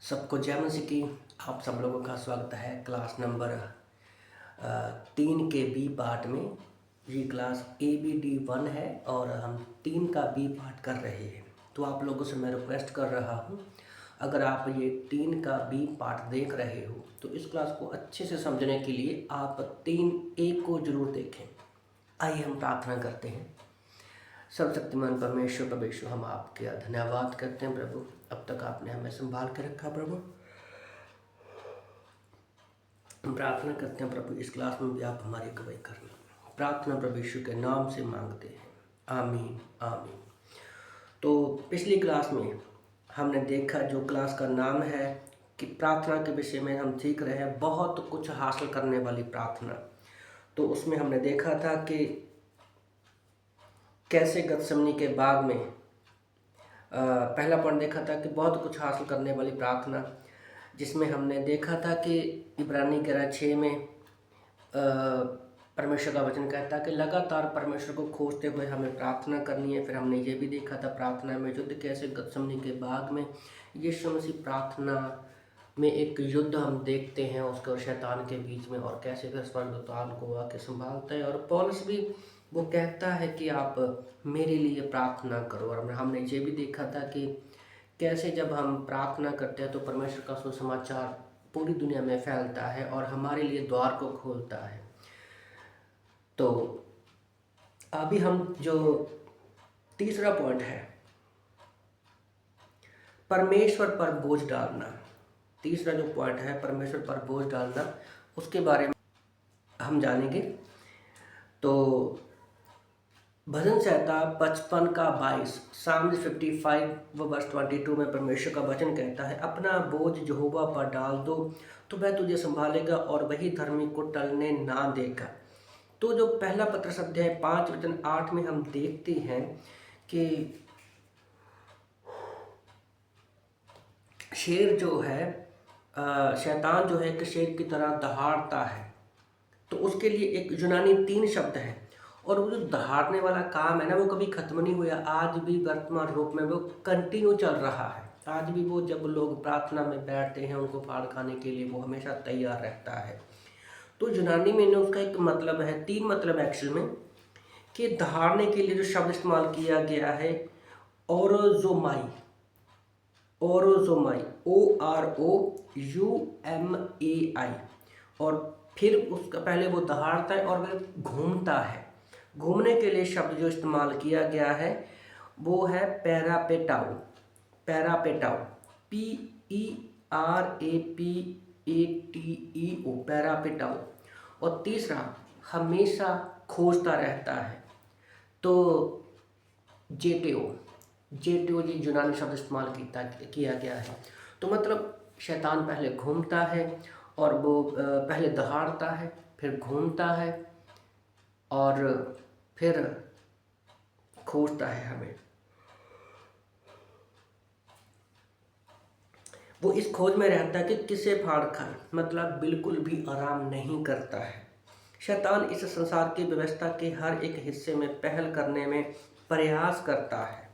सबको जय मसीह की। आप सब लोगों का स्वागत है क्लास नंबर 3 के बी पार्ट में। ये क्लास ABD1 है और हम 3 का बी पार्ट कर रहे हैं। तो आप लोगों से मैं रिक्वेस्ट कर रहा हूँ, अगर आप ये 3 का बी पार्ट देख रहे हो तो इस क्लास को अच्छे से समझने के लिए आप 3A को ज़रूर देखें। आइए हम प्रार्थना करते हैं। सर्वशक्तिमान परमेश्वर हम आपके धन्यवाद करते हैं प्रभु, अब तक आपने हमें संभाल के रखा प्रभु। हम प्रार्थना करते हैं प्रभु, इस क्लास में भी आप हमारी अगुवाई करना। प्रार्थना प्रभु यीशु के नाम से मांगते हैं, आमीन आमीन। तो पिछली क्लास में हमने देखा, जो क्लास का नाम है कि प्रार्थना के विषय में हम सीख रहे हैं, बहुत कुछ हासिल करने वाली प्रार्थना। तो उसमें हमने देखा था कि कैसे गतसमनी के बाग में पहला पॉइंट देखा था कि बहुत कुछ हासिल करने वाली प्रार्थना, जिसमें हमने देखा था कि इब्रानी 11:6 में परमेश्वर का वचन कहता है कि लगातार परमेश्वर को खोजते हुए हमें प्रार्थना करनी है। फिर हमने ये भी देखा था प्रार्थना में युद्ध कैसे गतसमनी के बाग में यीशु मसीह प्रार्थना में एक युद्ध हम देखते हैं उसके और शैतान के बीच में, और कैसे फिर स्वर्गदूतान को आके संभालता है। और पौलुस भी वो कहता है कि आप मेरे लिए प्रार्थना करो। और हमने ये भी देखा था कि कैसे जब हम प्रार्थना करते हैं तो परमेश्वर का सुसमाचार पूरी दुनिया में फैलता है और हमारे लिए द्वार को खोलता है। तो अभी हम जो तीसरा पॉइंट है, परमेश्वर पर बोझ डालना, तीसरा जो पॉइंट है परमेश्वर पर बोझ डालना, उसके बारे में हम जानेंगे। तो भजन संहिता 55 का 22 साम 55 में परमेश्वर का वचन कहता है, अपना बोझ यहोवा पर डाल दो तो वह तुझे संभालेगा और वही धर्मी को टलने ना देगा। तो जो पहला पत्रस अध्याय 5:8 में हम देखते हैं कि शेर जो है, शैतान जो है कि शेर की तरह दहाड़ता है। तो उसके लिए एक यूनानी 3 शब्द है, और वो जो दहाड़ने वाला काम है ना, वो कभी खत्म नहीं हुआ। आज भी वर्तमान रूप में वो कंटिन्यू चल रहा है। आज भी वो जब लोग प्रार्थना में बैठते हैं उनको फाड़ खाने के लिए वो हमेशा तैयार रहता है। तो यूनानी में उसका एक मतलब है, 3 मतलब एक्चुअल में, कि दहाड़ने के लिए जो शब्द इस्तेमाल किया गया है ओरोजोमाई, ओरोजोमाई OROUMAI, और फिर उसका पहले वो दहाड़ता है और वह घूमता है। घूमने के लिए शब्द जो इस्तेमाल किया गया है वो है पैरापेटाओ, पैरापेटाओ PERAPATEO, पैरापेटाओ। और तीसरा, हमेशा खोजता रहता है, तो जेटेओ, जेटेओ ये यूनानी शब्द इस्तेमाल किया गया है। तो मतलब शैतान पहले घूमता है और वो पहले दहाड़ता है, फिर घूमता है और फिर खोजता है हमें। वो इस खोज में रहता है कि किसे फाड़ खाए, मतलब बिल्कुल भी आराम नहीं करता है। शैतान इस संसार की व्यवस्था के हर एक हिस्से में पहल करने में प्रयास करता है,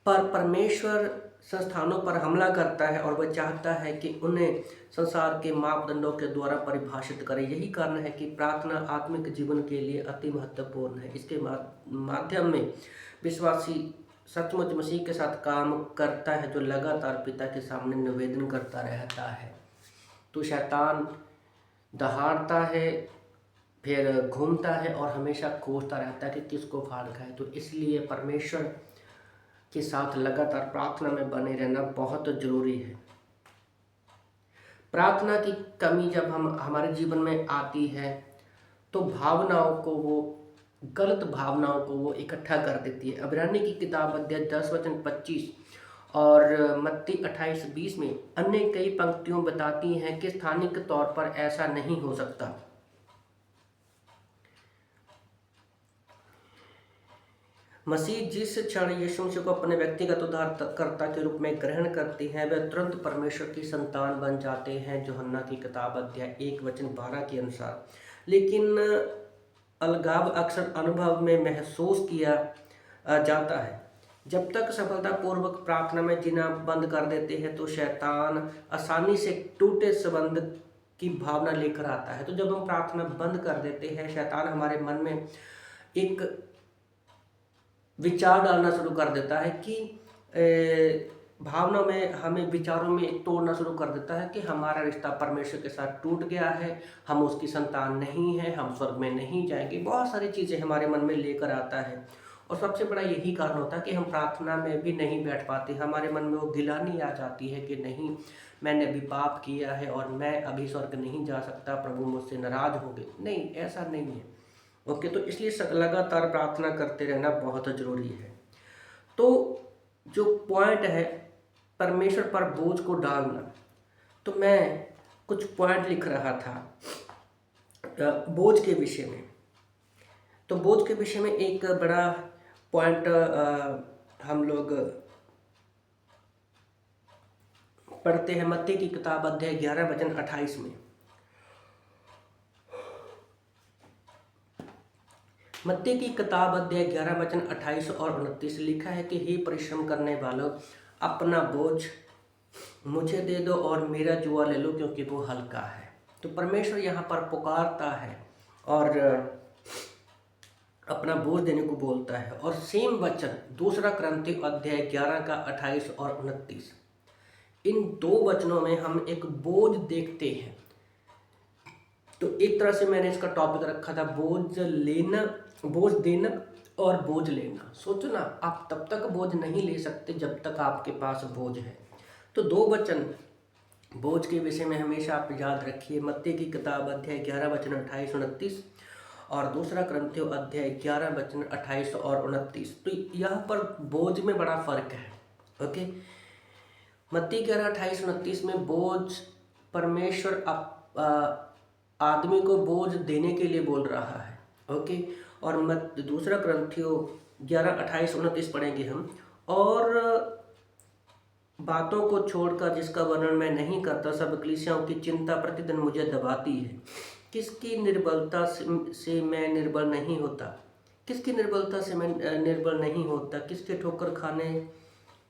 पर परमेश्वर संस्थानों पर हमला करता है और वह चाहता है कि उन्हें संसार के मापदंडों के द्वारा परिभाषित करे। यही कारण है कि प्रार्थना आत्मिक जीवन के लिए अति महत्वपूर्ण है। इसके माध्यम में विश्वासी सचमुच मसीह के साथ काम करता है, जो लगातार पिता के सामने निवेदन करता रहता है। तो शैतान दहाड़ता है, फिर घूमता है और हमेशा खोजता रहता है कि किसको फाड़ खाए। तो इसलिए परमेश्वर के साथ लगातार प्रार्थना में बने रहना बहुत जरूरी है। प्रार्थना की कमी जब हमारे जीवन में आती है तो गलत भावनाओं को वो इकट्ठा कर देती है। इब्रानी की किताब अध्याय 10:25 और मत्ती 28:20 में अन्य कई पंक्तियों बताती हैं कि स्थानिक तौर पर ऐसा नहीं हो सकता। मसीह जिस क्षण यीशु मसीह को अपने व्यक्तिगत उद्धारकर्ता के रूप में ग्रहण करते हैं, वे तुरंत परमेश्वर की संतान बन जाते हैं, यूहन्ना की किताब अध्याय 1:12 के अनुसार। लेकिन अलगाव अक्सर अनुभव में महसूस किया जाता है। जब तक सफलतापूर्वक प्रार्थना में जीना बंद कर देते हैं तो शैतान आसानी से टूटे संबंध की भावना लेकर आता है। तो जब हम प्रार्थना बंद कर देते हैं, शैतान हमारे मन में एक विचार डालना शुरू कर देता है कि भावना में, हमें विचारों में एक तोड़ना शुरू कर देता है कि हमारा रिश्ता परमेश्वर के साथ टूट गया है, हम उसकी संतान नहीं है, हम स्वर्ग में नहीं जाएंगे। बहुत सारी चीज़ें हमारे मन में लेकर आता है और सबसे बड़ा यही कारण होता है कि हम प्रार्थना में भी नहीं बैठ पाते। हमारे मन में वो गिलानी आ जाती है कि नहीं, मैंने अभी पाप किया है और मैं अभी स्वर्ग नहीं जा सकता, प्रभु मुझसे नाराज हो गए। नहीं, ऐसा नहीं है। ओके, तो इसलिए लगातार प्रार्थना करते रहना बहुत ज़रूरी है। तो जो पॉइंट है परमेश्वर पर बोझ को डालना, तो मैं कुछ पॉइंट लिख रहा था बोझ के विषय में। तो बोझ के विषय में एक बड़ा पॉइंट हम लोग पढ़ते हैं मत्ती की किताब अध्याय 11 वचन 28 में। मत्ती की किताब अध्याय 11 वचन 28 और 29 लिखा है कि हे परिश्रम करने वालों, अपना बोझ मुझे दे दो और मेरा जुआ ले लो, क्योंकि वो हल्का है। तो परमेश्वर यहाँ पर पुकारता है और अपना बोझ देने को बोलता है। और सेम वचन दूसरा कुरिन्थियों अध्याय 11 का 28 और 29, इन दो वचनों में हम एक बोझ देखते हैं। तो एक तरह से मैंने इसका टॉपिक रखा था बोझ लेना, बोझ देना और बोझ लेना। सोचो ना, आप तब तक बोझ नहीं ले सकते जब तक आपके पास बोझ है। तो दो वचन बोझ के विषय में हमेशा आप याद रखिए, मत्ती की किताब अध्याय 11 वचन 28 29 और दूसरा कुरिन्थियों अध्याय 11 वचन 28 और 29। तो यहाँ पर बोझ में बड़ा फर्क है। ओके, मत्ती 11 28 29 में बोझ परमेश्वर आदमी को बोझ देने के लिए बोल रहा है। ओके, और दूसरा कुरिन्थियों 11 28 29 पढ़ेंगे हम। और बातों को छोड़कर जिसका वर्णन मैं नहीं करता, सब कलीसियाओं की चिंता प्रतिदिन मुझे दबाती है। किसकी निर्बलता से मैं निर्बल नहीं होता, किसकी निर्बलता से मैं निर्बल नहीं होता, किसके ठोकर खाने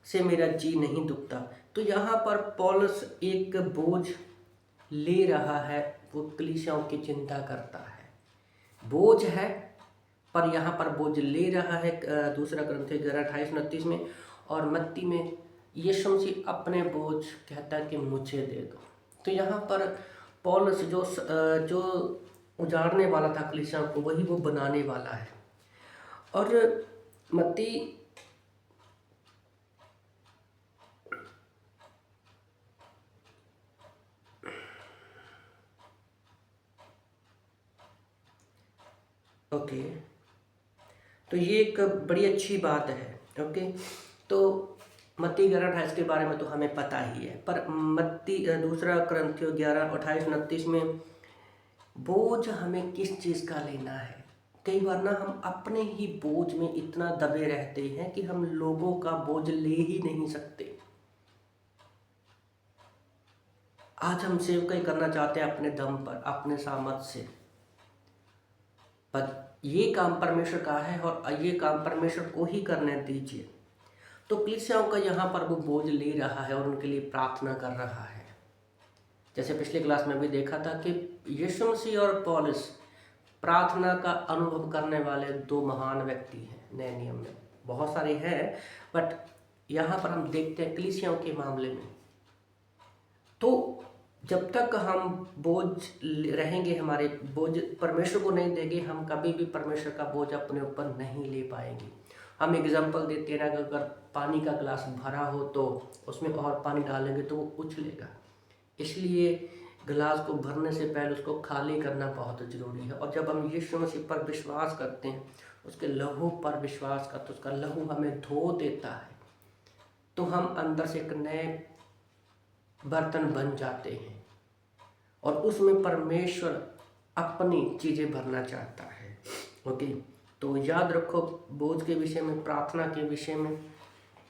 से मेरा जी नहीं दुखता। तो यहाँ पर पौलुस एक बोझ ले रहा है, वो कलीसियाओं की चिंता करता है। बोझ है पर यहाँ पर बोझ ले रहा है दूसरा कुरिन्थियों 11 28 29 में। और मत्ती में यीशु मसीह अपने बोझ कहता है कि मुझे दे दो। तो यहाँ पर पौलुस जो उजाड़ने वाला था कलीसियाओं को, वही वो बनाने वाला है। और मत्ती ओके, तो ये एक बड़ी अच्छी बात है। ओके, तो मत्ती 11 28 के बारे में तो हमें पता ही है, पर मत्ती दूसरा कुरिन्थियों 11 28 29 में बोझ हमें किस चीज़ का लेना है। कई बार ना हम अपने ही बोझ में इतना दबे रहते हैं कि हम लोगों का बोझ ले ही नहीं सकते। आज हम सेवकाई करना चाहते हैं अपने दम पर, अपने सामर्थ से, पर ये काम परमेश्वर का है और ये काम परमेश्वर को ही करने दीजिए। तो कलीसियाओं का यहाँ पर वो बोझ ले रहा है और उनके लिए प्रार्थना कर रहा है। जैसे पिछले क्लास में भी देखा था कि यीशु मसीह और पौलुस प्रार्थना का अनुभव करने वाले दो महान व्यक्ति हैं। नए नियम में बहुत सारे हैं, बट यहाँ पर हम देखते हैं कलीसियाओं के मामले में। तो जब तक हम बोझ रहेंगे, हमारे बोझ परमेश्वर को नहीं देंगे, हम कभी भी परमेश्वर का बोझ अपने ऊपर नहीं ले पाएंगे। हम एग्जाम्पल देते हैं ना, अगर पानी का गिलास भरा हो तो उसमें और पानी डालेंगे तो वो उछलेगा। इसलिए गिलास को भरने से पहले उसको खाली करना बहुत ज़रूरी है। और जब हम यीशु मसीह पर विश्वास करते हैं, उसके लहू पर विश्वास करते हैं, उसका लहू हमें धो देता है, तो हम अंदर से एक नए बर्तन बन जाते हैं और उसमें परमेश्वर अपनी चीज़ें भरना चाहता है। ओके, तो याद रखो बोझ के विषय में, प्रार्थना के विषय में,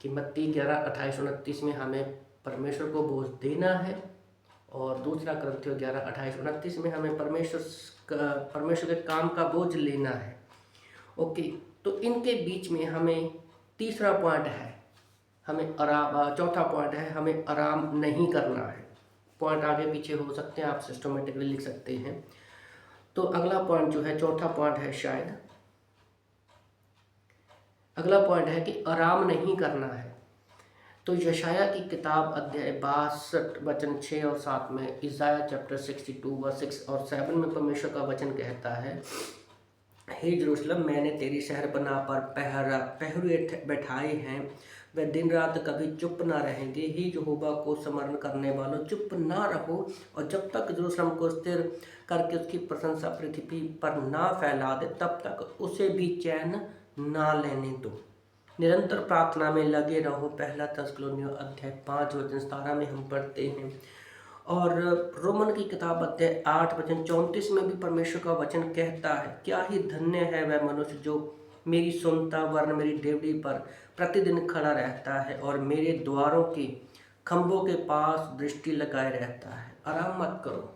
कि मत्ती 11 28 29 में हमें परमेश्वर को बोझ देना है और दूसरा कुरिन्थियों 11 28 29 में हमें परमेश्वर के काम का बोझ लेना है। ओके, तो इनके बीच में हमें तीसरा पॉइंट है हमें आराम, चौथा पॉइंट है हमें आराम नहीं करना है। पॉइंट आगे पीछे हो सकते हैं, आप सिस्टमेटिकली लिख सकते हैं। तो अगला पॉइंट जो है, चौथा पॉइंट है शायद, अगला पॉइंट है कि आराम नहीं करना है। तो यशाया की किताब अध्याय 62 वचन 6 और 7 में, इज़ाया चैप्टर 62 वर्स 6 और 7 में परमेश्वर का वचन कहता है, हे यरूशलेम, मैंने तेरी शहर बना पर पहरुए बैठाए हैं, वे दिन रात कभी चुप ना रहेंगे। ही यहोवा को स्मरण करने वालों, चुप ना रहो, और जब तक यरूशलेम को स्थिर करके उसकी प्रशंसा पृथ्वी पर ना फैला दे, तब तक उसे भी चैन ना लेने दो। निरंतर प्रार्थना में लगे रहो। पहला थिस्सलुनीय अध्याय 5 वचन 17 में हम पढ़ते हैं। और रोमन की किताब अध्याय 8 वचन 34 में भी परमेश्वर का वचन कहता है, क्या ही धन्य है वह मनुष्य जो मेरी सुनता, वरन मेरी डेवढ़ी पर प्रतिदिन खड़ा रहता है और मेरे द्वारों के खंभों के पास दृष्टि लगाए रहता है। आराम मत करो।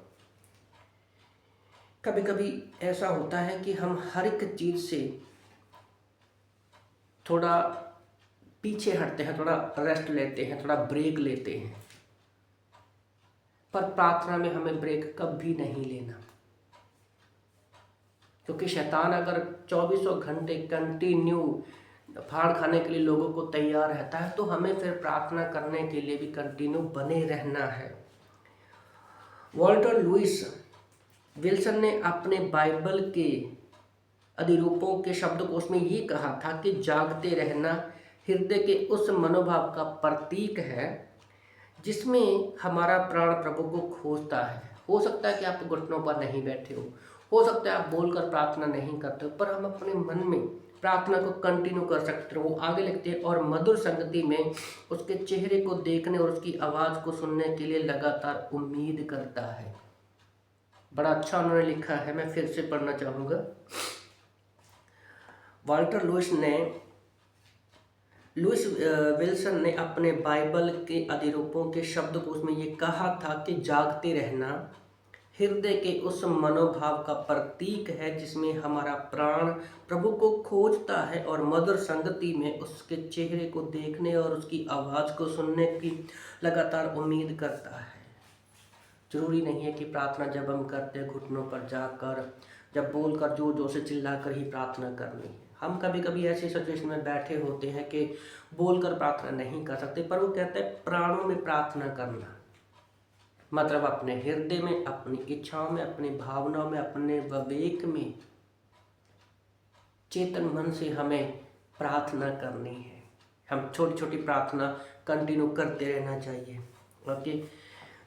कभी कभी ऐसा होता है कि हम हर एक चीज़ से थोड़ा पीछे हटते हैं, थोड़ा रेस्ट लेते हैं, थोड़ा ब्रेक लेते हैं, पर प्रार्थना में हमें ब्रेक कभी नहीं लेना, क्योंकि शैतान अगर 24 घंटे कंटिन्यू फाड़ खाने के लिए लोगों को तैयार रहता है, तो हमें फिर प्रार्थना करने के लिए भी कंटिन्यू बने रहना है। वॉल्टर लुइस विल्सन ने अपने बाइबल के अधिरूपों के शब्दकोश में ये कहा था कि जागते रहना हृदय के उस मनोभाव का प्रतीक है जिसमें हमारा प्राण प्रभु को खोजता है। हो सकता है कि आप घुटनों पर नहीं बैठे हो सकता है आप बोलकर प्रार्थना नहीं करते हो, पर हम अपने मन में प्रार्थना को कंटिन्यू कर सकते हो। वो आगे लिखते हैं, और मधुर संगति में उसके चेहरे को देखने और उसकी आवाज़ को सुनने के लिए लगातार उम्मीद करता है। बड़ा अच्छा उन्होंने लिखा है, मैं फिर से पढ़ना चाहूँगा। वॉल्टर लुइस विल्सन ने अपने बाइबल के अधिरूपों के शब्दकोश में ये कहा था कि जागते रहना हृदय के उस मनोभाव का प्रतीक है जिसमें हमारा प्राण प्रभु को खोजता है और मधुर संगति में उसके चेहरे को देखने और उसकी आवाज़ को सुनने की लगातार उम्मीद करता है। जरूरी नहीं है कि प्रार्थना जब हम करते हैं घुटनों पर जाकर, जब बोलकर जोर जोर से चिल्लाकर ही प्रार्थना करनी है। हम कभी कभी ऐसी सिचुएशन में बैठे होते हैं कि बोलकर प्रार्थना नहीं कर सकते, पर वो कहते हैं प्राणों में प्रार्थना करना, मतलब अपने हृदय में, अपनी इच्छाओं में, अपनी भावनाओं में, अपने विवेक में, चेतन मन से हमें प्रार्थना करनी है। हम छोटी छोटी प्रार्थना कंटिन्यू करते रहना चाहिए, ओके,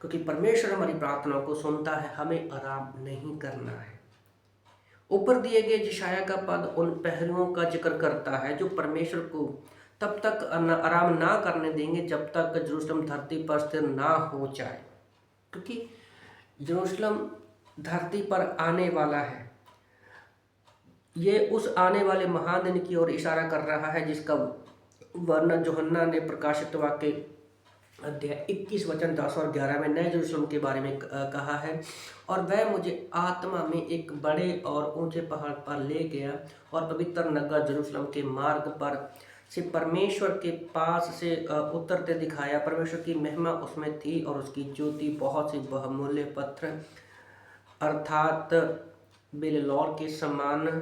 क्योंकि परमेश्वर हमारी प्रार्थनाओं को सुनता है। हमें आराम नहीं करना है। ऊपर दिए गए यशाया का पद उन पहलुओं का जिक्र करता है जो परमेश्वर को तब तक आराम ना करने देंगे जब तक यरूशलेम धरती पर स्थिर ना हो जाए, क्योंकि यरूशलेम धरती पर आने वाला है। ये उस आने वाले महादिन की ओर इशारा कर रहा है जिसका वर्णन यूहन्ना ने प्रकाशित वाक्य अध्याय 21 वचन 10 और 11 में नए यरूशलेम के बारे में कहा है। और वह मुझे आत्मा में एक बड़े और ऊंचे पहाड़ पर ले गया और पवित्र नगर यरूशलेम के मार्ग पर से परमेश्वर के पास से उतरते दिखाया। परमेश्वर की महिमा उसमें थी और उसकी ज्योति बहुत सी बहुमूल्य पत्थर अर्थात बेलौर के समान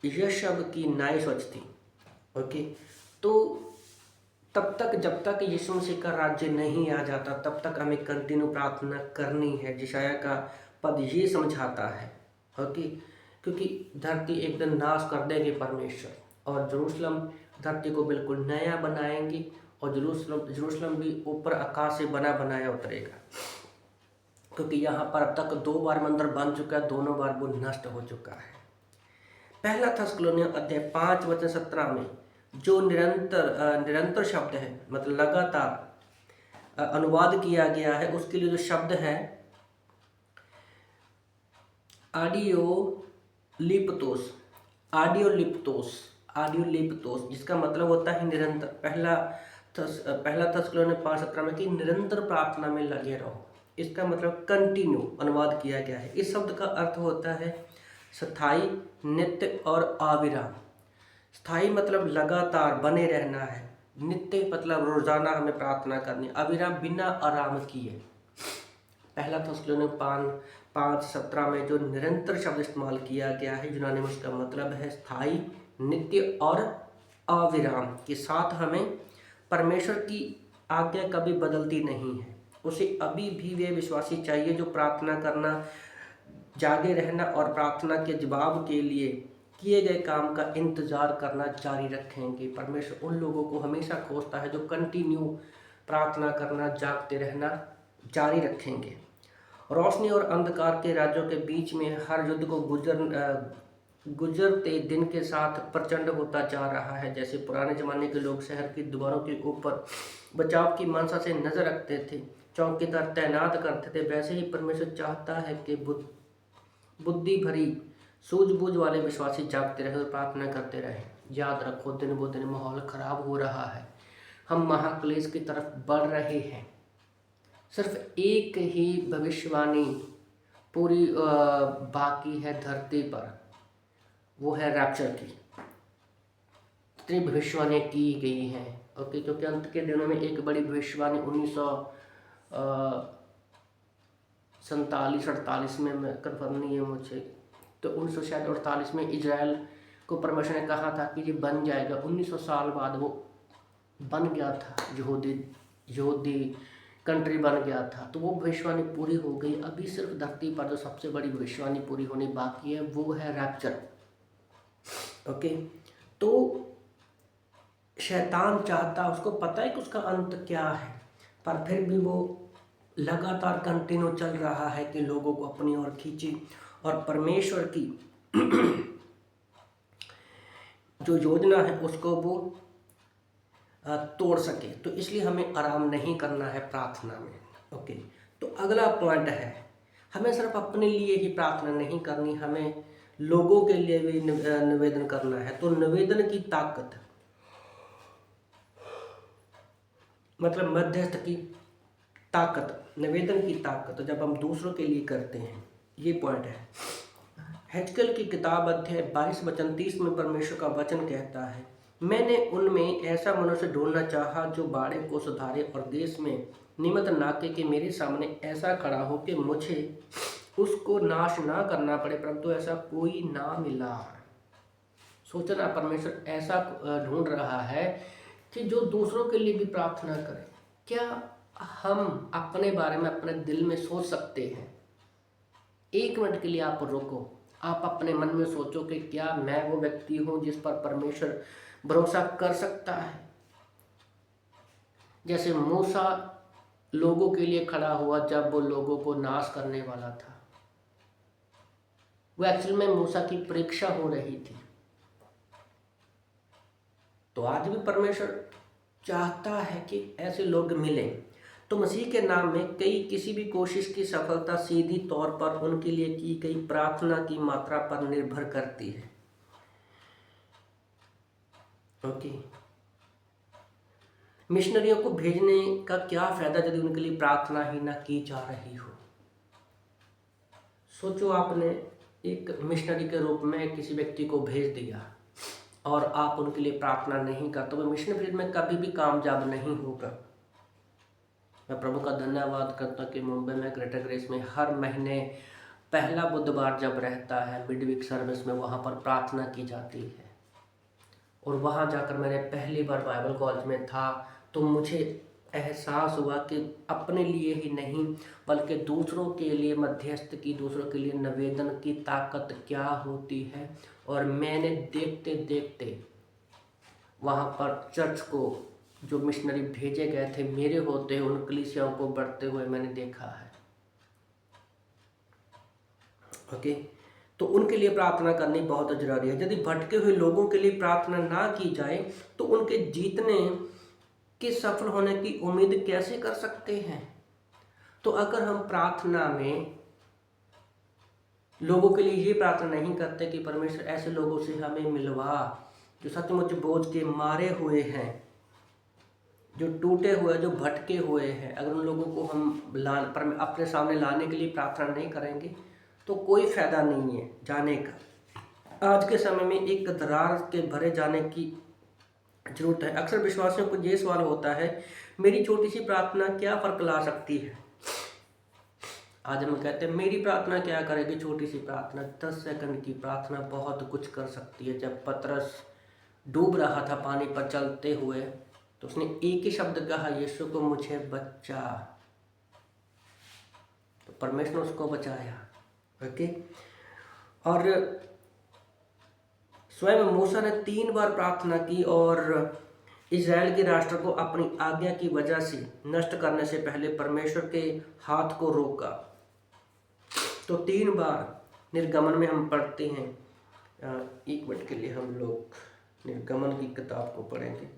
यशब की नाई स्वच्छ थी। ओके, तो तब तक जब तक यीशु मसीह का राज्य नहीं आ जाता तब तक हमें कंटिन्यू प्रार्थना करनी है। यशाया का पद ये समझाता है, ओके, क्योंकि धरती एक दिन नाश कर देंगे परमेश्वर और यरूशलेम धरती को बिल्कुल नया बनाएंगे और यरूशलेम भी ऊपर आकाश से बना बनाया उतरेगा, क्योंकि यहाँ पर अब तक 2 बार मंदिर बन चुका है, दोनों बार वो नष्ट हो चुका है। पहला थिस्सलुनीय अध्याय 5 वचन 17 में जो निरंतर शब्द है, मतलब लगातार अनुवाद किया गया है, उसके लिए जो शब्द है आडियोलिप्तोस, जिसका मतलब होता है निरंतर। पहला थिस्सलुनीय 5:17 में कि निरंतर प्रार्थना में लगे रहो, इसका मतलब कंटिन्यू अनुवाद किया गया है। इस शब्द का अर्थ होता है स्थायी, नित्य और अविराम। स्थायी मतलब लगातार बने रहना है। नित्य मतलब रोजाना हमें प्रार्थना करनी, अविराम बिना आराम किए। पहला थेसलोनिक 5:17 में जो निरंतर शब्द इस्तेमाल किया गया है यूनानी में, उसका मतलब है स्थायी, नित्य और अविराम के साथ। हमें परमेश्वर की आज्ञा कभी बदलती नहीं है। उसे अभी भी वे विश्वासी चाहिए जो प्रार्थना करना, जागे रहना और प्रार्थना के जवाब के लिए किए गए काम का इंतजार करना जारी रखेंगे। परमेश्वर उन लोगों को हमेशा खोजता है जो कंटिन्यू प्रार्थना करना, जागते रहना जारी रखेंगे। रोशनी और अंधकार के राज्यों के बीच में हर युद्ध को गुजरते दिन के साथ प्रचंड होता जा रहा है। जैसे पुराने जमाने के लोग शहर की दीवारों के ऊपर बचाव की मनसा से नजर रखते थे, चौकीदार तैनात करते थे, वैसे ही परमेश्वर चाहता है कि बुद्धि भरी सूझबूझ वाले विश्वासी जागते रहे और प्रार्थना करते रहे। याद रखो, दिन ब दिन माहौल खराब हो रहा है, हम महाक्लेश की तरफ बढ़ रहे हैं। सिर्फ एक ही भविष्यवाणी पूरी बाकी है धरती पर, वो है रैप्चर की। इतनी भविष्यवाणी की गई हैं, ओके, क्योंकि अंत के दिनों में एक बड़ी भविष्यवाणी 1947-48 में, मैं कन्फर्म नहीं है मुझे, तो 1948 में इजराइल को परमेश्वर ने कहा था कि ये बन जाएगा। 1900 साल बाद वो बन गया था, यहूदी कंट्री बन गया था। तो वो भविष्यवाणी पूरी हो गई। अभी सिर्फ धरती पर जो सबसे बड़ी भविष्यवाणी पूरी होनी बाकी है वो है रैप्चर, ओके। तो शैतान चाहता, उसको पता है कि उसका अंत क्या है, पर फिर भी वो लगातार कंटिन्यू चल रहा है कि लोगों को अपनी ओर खींचे और परमेश्वर की जो योजना है उसको वो तोड़ सके। तो इसलिए हमें आराम नहीं करना है प्रार्थना में, ओके। तो अगला पॉइंट है, हमें सिर्फ अपने लिए ही प्रार्थना नहीं करनी, हमें लोगों के लिए भी निवेदन करना है। तो निवेदन की ताकत मतलब मध्यस्थ की ताकत, निवेदन की ताकत जब हम दूसरों के लिए करते हैं, ये पॉइंट है। हेजकेल की किताब अध्याय 22:30 में परमेश्वर का वचन कहता है, मैंने उनमें ऐसा मनुष्य ढूंढना चाहा जो बाड़े को सुधारे और देश में निमित्त नाके के मेरे सामने ऐसा खड़ा हो कि मुझे उसको नाश ना करना पड़े, परंतु ऐसा कोई ना मिला। सोचना, परमेश्वर ऐसा ढूंढ रहा है कि जो दूसरों के लिए भी प्रार्थना करे। क्या हम अपने बारे में अपने दिल में सोच सकते हैं? 1 मिनट के लिए आप रुको, आप अपने मन में सोचो कि क्या मैं वो व्यक्ति हूं जिस पर परमेश्वर भरोसा कर सकता है। जैसे मूसा लोगों के लिए खड़ा हुआ जब वो लोगों को नाश करने वाला था, वो एक्चुअल में मूसा की परीक्षा हो रही थी। तो आज भी परमेश्वर चाहता है कि ऐसे लोग मिलें। तो मसीह के नाम में किसी भी कोशिश की सफलता सीधी तौर पर उनके लिए की गई प्रार्थना की मात्रा पर निर्भर करती है, ओके। मिशनरियों को भेजने का क्या फायदा यदि उनके लिए प्रार्थना ही ना की जा रही हो। सोचो, आपने एक मिशनरी के रूप में किसी व्यक्ति को भेज दिया और आप उनके लिए प्रार्थना नहीं करते, तो वह मिशन फील्ड में कभी भी कामयाब नहीं होगा। मैं प्रभु का धन्यवाद करता कि मुंबई में ग्रेटर ग्रेस में हर महीने पहला बुधवार जब रहता है मिडवीक सर्विस में, वहाँ पर प्रार्थना की जाती है। और वहाँ जाकर मैंने पहली बार बाइबल कॉलेज में था, तो मुझे एहसास हुआ कि अपने लिए ही नहीं बल्कि दूसरों के लिए मध्यस्थ की, दूसरों के लिए निवेदन की ताकत क्या होती है। और मैंने देखते देखते वहाँ पर चर्च को जो मिशनरी भेजे गए थे मेरे होते हुए उन कलीसियाओं को बढ़ते हुए मैंने देखा है, ओके। तो उनके लिए प्रार्थना करनी बहुत जरूरी है। यदि भटके हुए लोगों के लिए प्रार्थना ना की जाए तो उनके जीतने के सफल होने की उम्मीद कैसे कर सकते हैं। तो अगर हम प्रार्थना में लोगों के लिए ये प्रार्थना नहीं करते कि परमेश्वर ऐसे लोगों से हमें मिलवा जो सचमुच बोझ के मारे हुए हैं, जो टूटे हुए, जो भटके हुए हैं, अगर उन लोगों को हम अपने सामने लाने के लिए प्रार्थना नहीं करेंगे तो कोई फायदा नहीं है जाने का। आज के समय में एक दरार के भरे जाने की जरूरत है। अक्सर विश्वासियों को ये सवाल होता है, मेरी छोटी सी प्रार्थना क्या फर्क ला सकती है। आज हम कहते हैं मेरी प्रार्थना क्या करेगी, छोटी सी प्रार्थना 10 सेकंड की प्रार्थना बहुत कुछ कर सकती है। जब पतरस डूब रहा था पानी पर चलते हुए, तो उसने एक ही शब्द कहा, यीशु को मुझे बचा, तो परमेश्वर ने उसको बचाया। ओके। और स्वयं मूसा ने 3 बार प्रार्थना की और इज़राइल के राष्ट्र को अपनी आज्ञा की वजह से नष्ट करने से पहले परमेश्वर के हाथ को रोका। तो 3 बार निर्गमन में हम पढ़ते हैं। 1 मिनट के लिए हम लोग निर्गमन की किताब को पढ़ेंगे।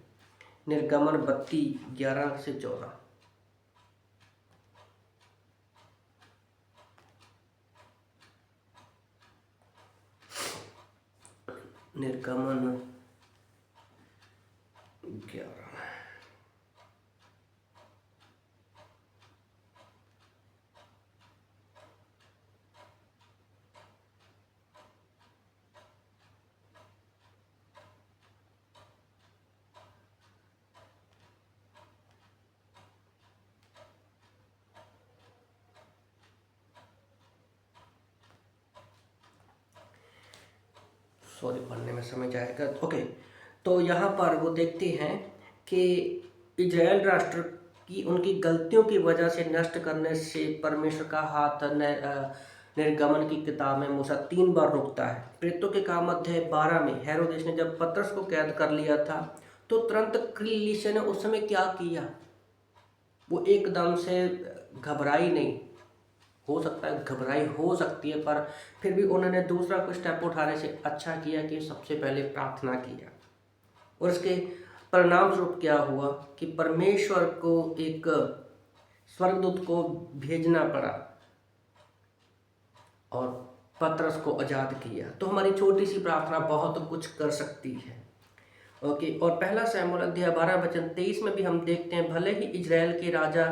निर्गमन 32:11-14। निर्गमन 11। सॉरी, पढ़ने में समय जाएगा। ओके, तो यहाँ पर वो देखते हैं कि इज़राइल राष्ट्र की उनकी गलतियों की वजह से नष्ट करने से परमेश्वर का हाथ निर्गमन की किताब में मूसा 3 बार रुकता है। प्रेरितों के काम अध्याय 12 में हेरोदेस ने जब पतरस को कैद कर लिया था, तो तुरंत क्लीलिशा ने उस समय क्या किया, वो एकदम से घबराई नहीं। हो सकता है घबराई हो सकती है, पर फिर भी उन्होंने दूसरा कोई स्टेप उठाने से अच्छा किया कि सबसे पहले प्रार्थना किया। और उसके परिणाम स्वरूप क्या हुआ कि परमेश्वर को एक स्वर्गदूत को भेजना पड़ा और पतरस को आज़ाद किया। तो हमारी छोटी सी प्रार्थना बहुत कुछ कर सकती है। ओके। और पहला शमूएल अध्याय 12:23 में भी हम देखते हैं, भले ही इजराइल के राजा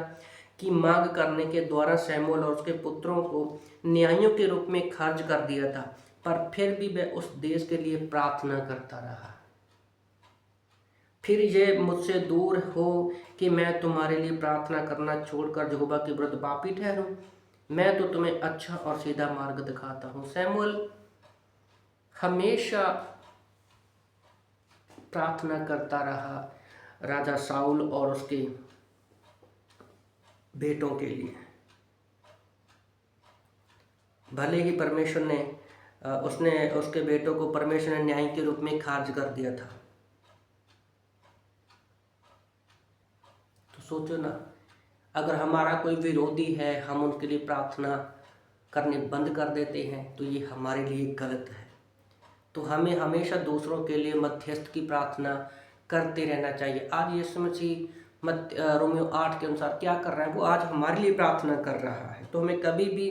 की मांग करने के द्वारा शमूएल और उसके पुत्रों को न्यायियों के रूप में खर्च कर दिया था, पर फिर भी वह उस देश के लिए प्रार्थना करता रहा। फिर ये मुझसे दूर हो कि मैं तुम्हारे लिए प्रार्थना करना छोड़कर यहोवा के विरुद्ध पापी ठहरूं। मैं तो तुम्हें अच्छा और सीधा मार्ग दिखाता हूँ। शमूएल हमेशा प्रार्थना करता रहा राजा साउल और उसके बेटों के लिए। भले ही परमेश्वर ने उसके बेटों को परमेश्वर ने न्याय के रूप में खारिज कर दिया था। तो सोचो ना, अगर हमारा कोई विरोधी है, हम उनके लिए प्रार्थना करने बंद कर देते हैं, तो ये हमारे लिए गलत है। तो हमें हमेशा दूसरों के लिए मध्यस्थ की प्रार्थना करते रहना चाहिए। आज यीशु मसीह रोमियो 8 के अनुसार क्या कर रहा है, वो आज हमारे लिए प्रार्थना कर रहा है। तो हमें कभी भी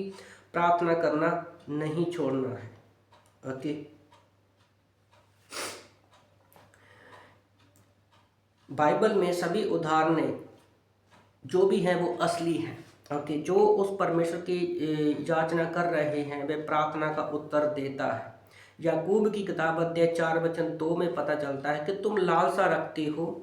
प्रार्थना करना नहीं छोड़ना है। ओके। बाइबल में सभी उदाहरणें जो भी हैं वो असली हैं। ओके। जो उस परमेश्वर की याचना कर रहे हैं वे प्रार्थना का उत्तर देता है। याकूब की किताब अध्याय 4:2 में पता चलता है कि तुम लालसा रखते हो,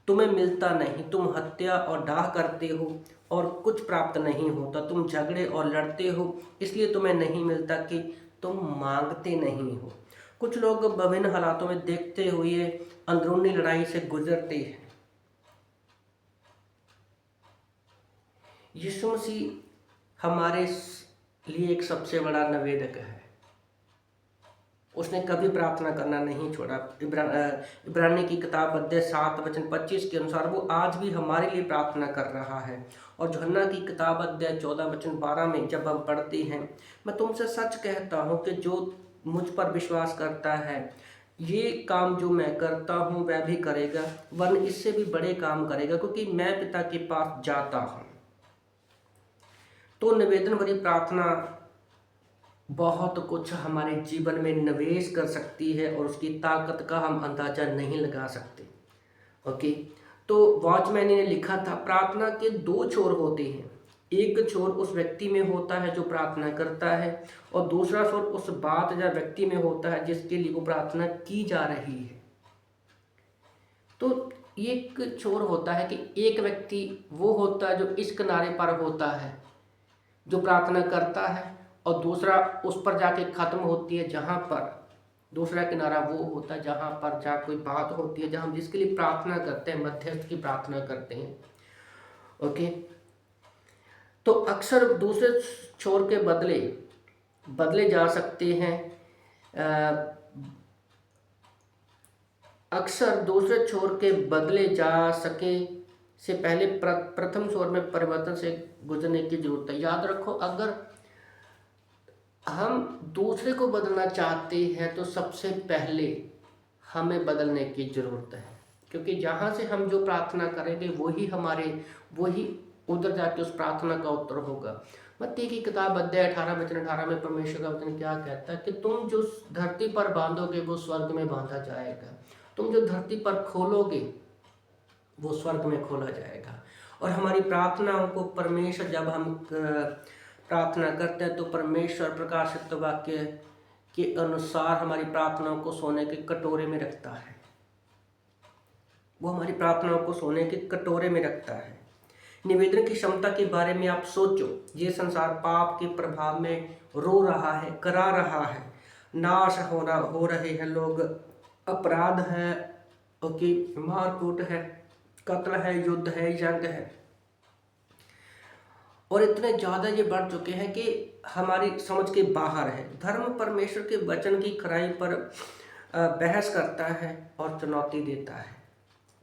तुम्हें मिलता नहीं, तुम हत्या और डाह करते हो और कुछ प्राप्त नहीं होता, तुम झगड़े और लड़ते हो, इसलिए तुम्हें नहीं मिलता कि तुम मांगते नहीं हो। कुछ लोग विभिन्न हालातों में देखते हुए अंदरूनी लड़ाई से गुजरते हैं। यीशु मसीह हमारे लिए एक सबसे बड़ा निवेदक है। उसने कभी प्रार्थना करना नहीं छोड़ा। इब्रानी की किताब अध्याय 7:25 के अनुसार वो आज भी हमारे लिए प्रार्थना कर रहा है। और यूहन्ना की किताब अध्याय 14:12 में जब हम पढ़ते हैं, मैं तुमसे सच कहता हूँ कि जो मुझ पर विश्वास करता है, ये काम जो मैं करता हूँ वह भी करेगा, वरन इससे भी बड़े काम करेगा, क्योंकि मैं पिता के पास जाता हूँ। तो निवेदन भरी प्रार्थना बहुत कुछ हमारे जीवन में निवेश कर सकती है और उसकी ताकत का हम अंदाजा नहीं लगा सकते। ओके। तो वॉचमैन ने लिखा था, प्रार्थना के 2 छोर होते हैं, एक छोर उस व्यक्ति में होता है जो प्रार्थना करता है, और दूसरा छोर उस बात या व्यक्ति में होता है जिसके लिए वो प्रार्थना की जा रही है। तो एक छोर होता है कि एक व्यक्ति वो होता है जो इस किनारे पर होता है जो प्रार्थना करता है, और दूसरा उस पर जाके ख़त्म होती है जहाँ पर दूसरा किनारा वो होता है जहाँ पर जहाँ कोई बात होती है, जहाँ हम जिसके लिए प्रार्थना करते हैं, मध्यस्थ की प्रार्थना करते हैं। ओके, तो अक्सर दूसरे छोर के बदले जा सकते हैं। अक्सर दूसरे छोर के बदले जा सके से पहले प्रथम छोर में परिवर्तन से गुजरने की जरूरत है। याद रखो, अगर हम दूसरे को बदलना चाहते हैं तो सबसे पहले हमें बदलने की ज़रूरत है, क्योंकि जहाँ से हम जो प्रार्थना करेंगे वही उधर जाके उस प्रार्थना का उत्तर होगा। मत्ती की किताब अध्याय 18 में परमेश्वर का वचन क्या कहता है कि तुम जो धरती पर बांधोगे वो स्वर्ग में बांधा जाएगा, तुम जो धरती पर खोलोगे वो स्वर्ग में खोला जाएगा। और हमारी प्रार्थनाओं को परमेश्वर, जब हम प्रार्थना करते हैं तो परमेश्वर प्रकाशित वाक्य के अनुसार हमारी प्रार्थनाओं को सोने के कटोरे में रखता है। वो हमारी प्रार्थनाओं को सोने के कटोरे में रखता है। निवेदन की क्षमता के बारे में आप सोचो। ये संसार पाप के प्रभाव में रो रहा है, करा रहा है, नाश हो रहे हैं लोग, अपराध है, ओके, मारकूट है, कत्ल है, युद्ध है, जंग है, और इतने ज़्यादा ये बढ़ चुके हैं कि हमारी समझ के बाहर है। धर्म परमेश्वर के वचन की खराई पर बहस करता है और चुनौती देता है,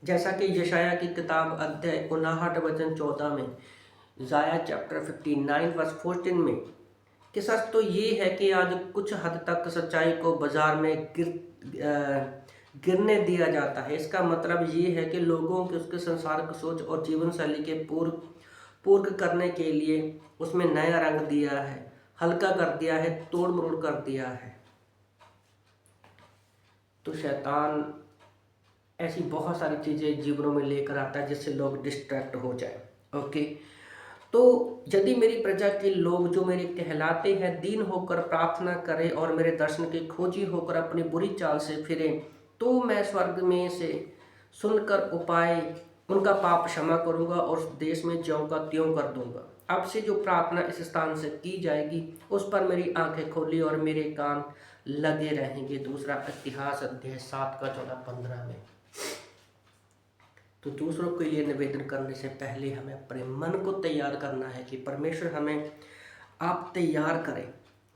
जैसा कि यशाया की किताब अध्याय 59 वचन 14 में, ज़ाया चैप्टर 59 वर्स 14 में, कि सच तो ये है कि आज कुछ हद तक सच्चाई को बाजार में गिरने दिया जाता है। इसका मतलब ये है कि लोगों के उसके संसारिक सोच और जीवन शैली के पूर्व करने के लिए उसमें नया रंग दिया है, हल्का कर दिया है, तोड़ मरोड़ कर दिया है। तो शैतान ऐसी बहुत सारी चीज़ें जीवनों में लेकर आता है जिससे लोग डिस्ट्रैक्ट हो जाए। ओके, तो यदि मेरी प्रजा के लोग जो मेरे कहलाते हैं दीन होकर प्रार्थना करें और मेरे दर्शन के खोजी होकर अपनी बुरी चाल से फिरें, तो मैं स्वर्ग में से सुनकर उनका पाप क्षमा करूंगा और उस देश में ज्यों का त्यों कर दूंगा। अब से जो प्रार्थना इस स्थान से की जाएगी उस पर मेरी आंखें खोली और मेरे कान लगे रहेंगे। दूसरा इतिहास अध्याय 7 का 14-15 में। तो दूसरों के लिए निवेदन करने से पहले हमें अपने मन को तैयार करना है कि परमेश्वर हमें आप तैयार करें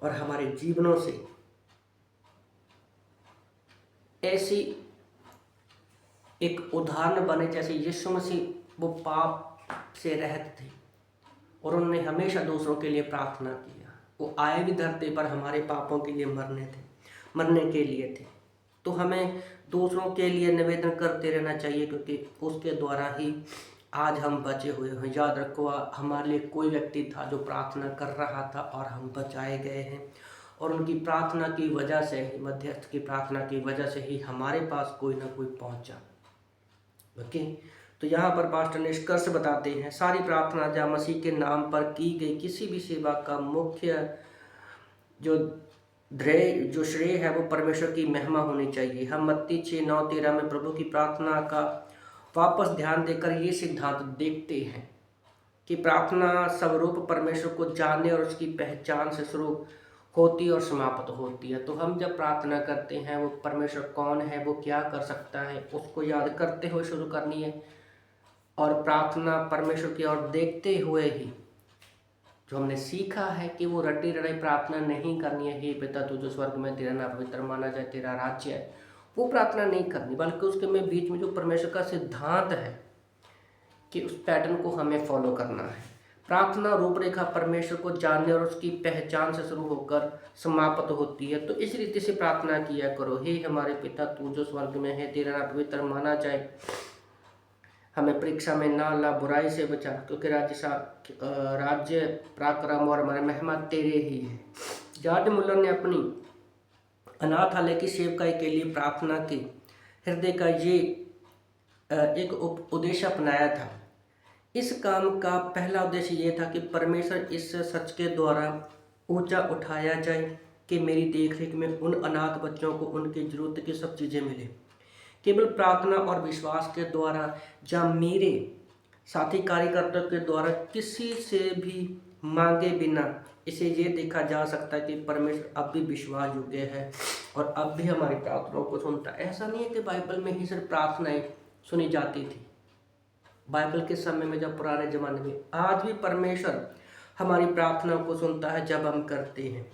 और हमारे जीवनों से ऐसी एक उदाहरण बने जैसे यीशु मसीह वो पाप से रहते थे और उन्होंने हमेशा दूसरों के लिए प्रार्थना किया। वो आए भी धरती पर हमारे पापों के लिए मरने के लिए थे। तो हमें दूसरों के लिए निवेदन करते रहना चाहिए, क्योंकि उसके द्वारा ही आज हम बचे हुए हैं। याद रखो, हमारे लिए कोई व्यक्ति था जो प्रार्थना कर रहा था और हम बचाए गए हैं, और उनकी प्रार्थना की वजह से ही, मध्यस्थ की प्रार्थना की वजह से ही हमारे पास कोई ना कोई पहुंचा। ओके, तो यहाँ पर पास्टर निष्कर्ष बताते हैं, सारी प्रार्थना जहाँ मसीह के नाम पर की गई किसी भी सेवा का मुख्य जो श्रेय है वो परमेश्वर की महिमा होनी चाहिए। हम मत्ती 6:9-13 में प्रभु की प्रार्थना का वापस ध्यान देकर ये सिद्धांत देखते हैं कि प्रार्थना स्वरूप परमेश्वर को जानने और उसकी पहचान से शुरू होती और समाप्त होती है। तो हम जब प्रार्थना करते हैं वो परमेश्वर कौन है, वो क्या कर सकता है, उसको याद करते हुए शुरू करनी है, और प्रार्थना परमेश्वर की ओर देखते हुए ही जो हमने सीखा है कि वो रटी रटाई प्रार्थना नहीं करनी है, हे पिता तू जो स्वर्ग में, तेरा नाम पवित्र माना जाए, तेरा राज्य है, वो प्रार्थना नहीं करनी, बल्कि उसके में बीच में जो परमेश्वर का सिद्धांत है कि उस पैटर्न को हमें फॉलो करना है। प्रार्थना रूपरेखा परमेश्वर को जानने और उसकी पहचान से शुरू होकर समाप्त होती है। तो इस रीति से प्रार्थना किया करो, हे हमारे पिता तू जो स्वर्ग में है, तेरा नाम पवित्र माना जाए, हमें परीक्षा में ना ला, बुराई से बचा, क्योंकि राज्य पराक्रम और हमारी महिमा तेरे ही है। जॉर्ज मुलर ने अपनी अनाथालय की सेवकाई के लिए प्रार्थना की हृदय का ये एक उद्देश्य अपनाया था इस काम का पहला उद्देश्य ये था कि परमेश्वर इस सच के द्वारा ऊंचा उठाया जाए कि मेरी देखरेख में उन अनाथ बच्चों को उनकी ज़रूरत की सब चीज़ें मिले। केवल प्रार्थना और विश्वास के द्वारा या मेरे साथी कार्यकर्ताओं के द्वारा किसी से भी मांगे बिना इसे ये देखा जा सकता है कि परमेश्वर अब भी विश्वास योग्य है और अब भी हमारी प्रार्थनाओं को सुनता है। ऐसा नहीं है कि बाइबल में ही सिर्फ प्रार्थनाएं सुनी जाती थी। बाइबल के समय में, जब पुराने ज़माने में, आज भी परमेश्वर हमारी प्रार्थना को सुनता है जब हम करते हैं।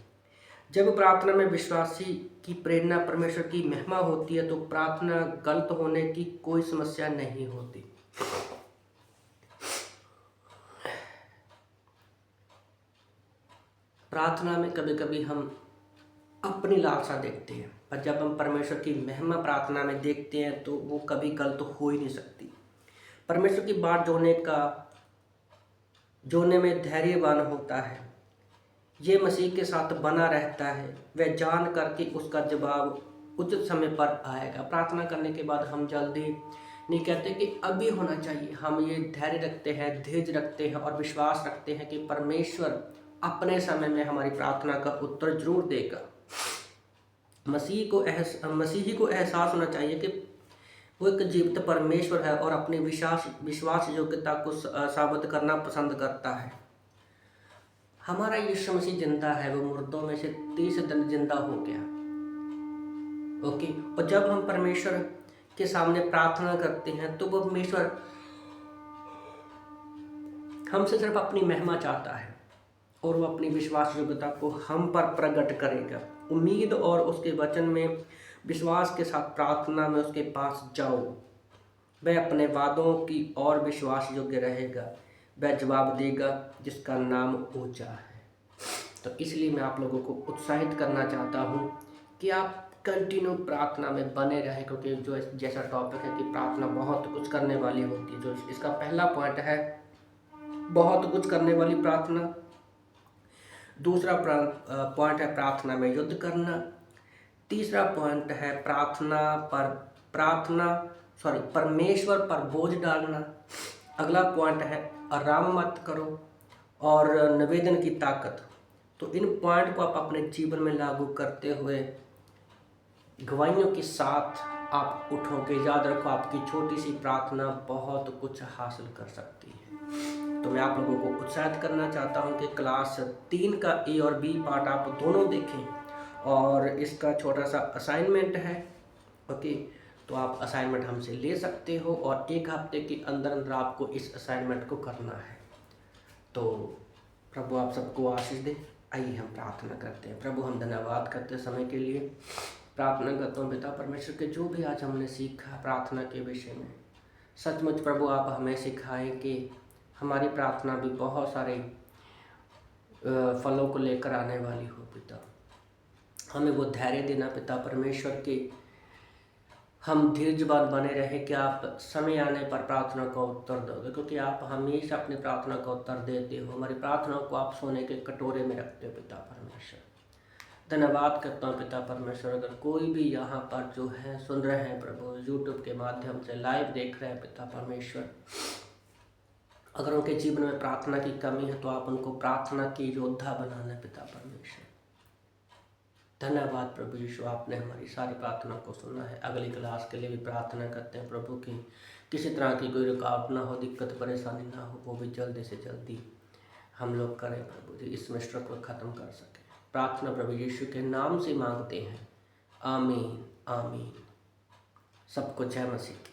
जब प्रार्थना में विश्वासी की प्रेरणा परमेश्वर की महिमा होती है तो प्रार्थना गलत होने की कोई समस्या नहीं होती। प्रार्थना में कभी कभी हम अपनी लालसा देखते हैं, पर जब हम परमेश्वर की महिमा प्रार्थना में देखते हैं तो वो कभी गलत हो ही नहीं सकती। परमेश्वर की बात जोड़ने में धैर्यवान होता है, ये मसीह के साथ बना रहता है, वह जान कर कि उसका जवाब उचित समय पर आएगा। प्रार्थना करने के बाद हम जल्दी नहीं कहते कि अभी होना चाहिए। हम ये धैर्य रखते हैं, धीरज रखते हैं और विश्वास रखते हैं कि परमेश्वर अपने समय में हमारी प्रार्थना का उत्तर जरूर देगा। मसीही को एहसास होना चाहिए कि वो एक जीवित परमेश्वर है और अपनी विश्वास योग्यता को साबित करना पसंद करता है। हमारा यीशु मसीह जिंदा है, वो मुर्दों में से 30 दिन जिंदा हो गया। ओके, और जब हम परमेश्वर के सामने प्रार्थना करते हैं तो वो परमेश्वर हमसे सिर्फ अपनी महिमा चाहता है और वो अपनी विश्वास योग्यता को हम पर प्रकट करेगा। उम्मीद और उसके वचन में विश्वास के साथ प्रार्थना में उसके पास जाओ। वह अपने वादों की और विश्वास योग्य रहेगा, वह जवाब देगा जिसका नाम ऊंचा है। तो इसलिए मैं आप लोगों को उत्साहित करना चाहता हूँ कि आप कंटिन्यू प्रार्थना में बने रहें, क्योंकि जो जैसा टॉपिक है कि प्रार्थना बहुत कुछ करने वाली होती है। जो इसका पहला पॉइंट है बहुत कुछ करने वाली प्रार्थना। दूसरा पॉइंट है प्रार्थना में युद्ध करना। तीसरा पॉइंट है परमेश्वर पर बोझ डालना। अगला पॉइंट है आराम मत करो और निवेदन की ताकत। तो इन पॉइंट को आप अपने जीवन में लागू करते हुए गवाहियों के साथ आप उठोगे। याद रखो, आपकी छोटी सी प्रार्थना बहुत कुछ हासिल कर सकती है। तो मैं आप लोगों को उत्साहित करना चाहता हूं कि क्लास 3 का ए और बी पार्ट आप दोनों देखें और इसका छोटा सा असाइनमेंट है। ओके, तो आप असाइनमेंट हमसे ले सकते हो और 1 हफ्ते के अंदर अंदर आपको इस असाइनमेंट को करना है। तो प्रभु आप सबको आशीष दे। आइए हम प्रार्थना करते हैं। प्रभु, हम धन्यवाद करते हैं समय के लिए। प्रार्थना करता हूँ पिता परमेश्वर के जो भी आज हमने सीखा प्रार्थना के विषय में, सचमुच प्रभु आप हमें सिखाएं कि हमारी प्रार्थना भी बहुत सारे फलों को लेकर आने वाली हो। पिता, हमें वो धैर्य देना पिता परमेश्वर के हम धीरजवान बने रहे कि आप समय आने पर प्रार्थना का उत्तर दोगे, क्योंकि आप हमेशा अपनी प्रार्थना का उत्तर देते हो। हमारी प्रार्थनाओं को आप सोने के कटोरे में रखते हो पिता परमेश्वर। धन्यवाद करता हूँ पिता परमेश्वर। अगर कोई भी यहाँ पर जो है सुन रहे हैं प्रभु, यूट्यूब के माध्यम से लाइव देख रहे हैं पिता परमेश्वर, अगर उनके जीवन में प्रार्थना की कमी है तो आप उनको प्रार्थना की योद्धा बनाना पिता परमेश्वर। धन्यवाद प्रभु यीशु, आपने हमारी सारी प्रार्थना को सुना है। अगली क्लास के लिए भी प्रार्थना करते हैं प्रभु की किसी तरह की कोई रुकावट ना हो, दिक्कत परेशानी ना हो, वो भी जल्दी से जल्दी हम लोग करें प्रभु जी, इस मिस्टर को ख़त्म कर सकें। प्रार्थना प्रभु यीशु के नाम से मांगते हैं, आमीन आमीन। सबको जय मसीह की।